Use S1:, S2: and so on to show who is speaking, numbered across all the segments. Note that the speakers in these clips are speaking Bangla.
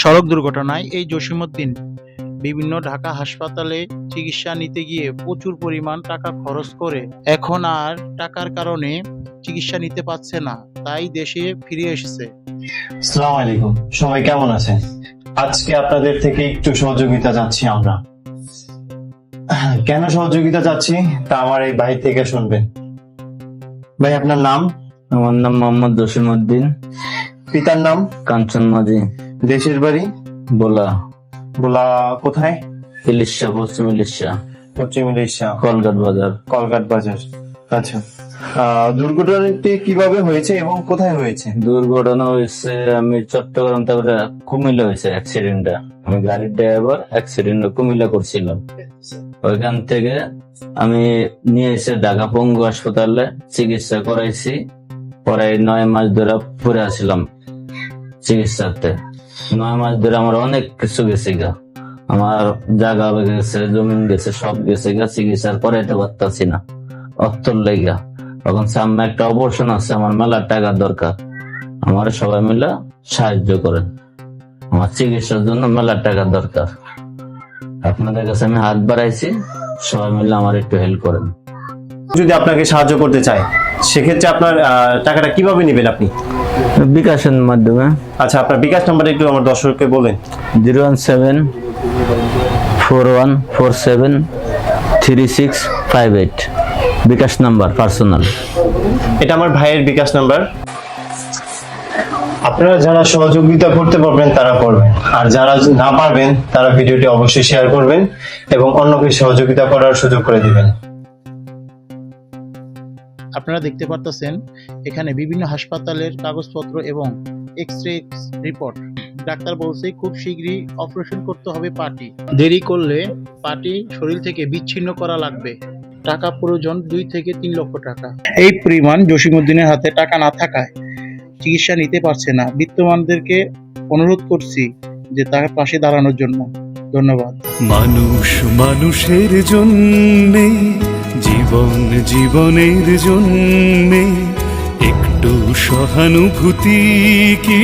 S1: সড়ক দুর্ঘটনায় এই জসিমউদ্দিন বিভিন্ন ঢাকা হাসপাতালে চিকিৎসা নিতে গিয়ে প্রচুর পরিমাণ টাকা খরচ করে এখন আর টাকার কারণে চিকিৎসা নিতে পারছে না, তাই দেশে ফিরে এসেছে।
S2: আসসালামু আলাইকুম, সবাই কেমন আছেন? আজকে আপনাদের থেকে একটু সহযোগিতা চাচ্ছি আমরা। কেন সহযোগিতা চাচ্ছি তা আমার এই ভাই থেকে শুনবেন। ভাই, আপনার নাম?
S3: আমার নাম মোহাম্মদ জসিমউদ্দিন।
S2: পিতার নাম?
S3: কাঞ্চন মাঝি।
S2: দেশের বাড়ি?
S3: বোলা।
S2: বলা কোথায়?
S3: ইলিশা, পশ্চিম ইলিশা,
S2: পশ্চিম এশিয়া,
S3: কলকাতা বাজার।
S2: কলকাতা বাজার। আচ্ছা, দুর্ঘটনাটি কিভাবে হয়েছে এবং কোথায় হয়েছে?
S3: দুর্ঘটনা হয়েছে আমি চট্টগ্রাম, তারপরে কুমিল্লা হয়েছে অ্যাক্সিডেন্টটা। আমি গাড়ির ড্রাইভার, অ্যাক্সিডেন্ট কুমিল্লা করছিলাম। ওইখান থেকে আমি নিয়ে এসে ঢাকা পঙ্গু হাসপাতালে চিকিৎসা করাইছি। পরে 9 মাস ধরে পড়ে আসছিলাম চিকিৎসাতে। 9 মাস ধরে আমার অনেক কিছু গেছে গা, আমার জায়গা গেছে, জমিন গেছে, সব গেছে গা। চিকিৎসার করাইতে পারতাছি না অর্থর লেগা। তখন সামনে একটা অপারেশন আছে, আমার মেলা টাকার দরকার, আমার সবাই মিলে সাহায্য করেন। আমার চিকিৎসার জন্য মেলা টাকার দরকার। আপনাদের কাছে আমি হাত বাড়াইছি, সবাই মিলে আমার একটু হেল্প করেন।
S2: যদি আপনাকে সাহায্য করতে চায় সেক্ষেত্রে আপনার টাকাটা কিভাবে নেবেন আপনি?
S3: বিকাশের মাধ্যমে।
S2: আচ্ছা, আপনার বিকাশ নাম্বার একটু আমার দর্শককে বলেন।
S3: 01741473658 বিকাশ নাম্বার পার্সোনাল।
S2: এটা আমার ভাইয়ের বিকাশ নাম্বার। আপনারা যারা সহযোগিতা করতে পারবেন তারা করবেন, আর যারা না পারবেন তারা ভিডিওটি অবশ্যই শেয়ার করবেন এবং অন্যকে সহযোগিতা করার সুযোগ করে দিবেন।
S1: আপনারা দেখতে পারতেছেন এখানে বিভিন্ন হাসপাতালের কাগজপত্র এবং এক্স-রে রিপোর্ট। ডাক্তার বলছে খুব শীঘ্রই অপারেশন করতে হবে পাটি। দেরি করলে পাটি শরীর থেকে বিচ্ছিন্ন করা লাগবে। টাকা প্রয়োজন 2 থেকে 3 লক্ষ টাকা। এই পরিমাণ জসিমউদ্দিনের হাতে টাকা না থাকায় চিকিৎসা নিতে পারছে না। বিত্তমানদেরকে অনুরোধ করছি যে তার পাশে দাঁড়ানোর জন্য। ধন্যবাদ।
S4: মানুষ মানুষের জন্যে, জীবন জীবনের জন্যে একটু সহানুভূতি কি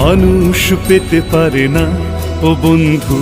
S4: মানুষ পেতে পারে না ও বন্ধু?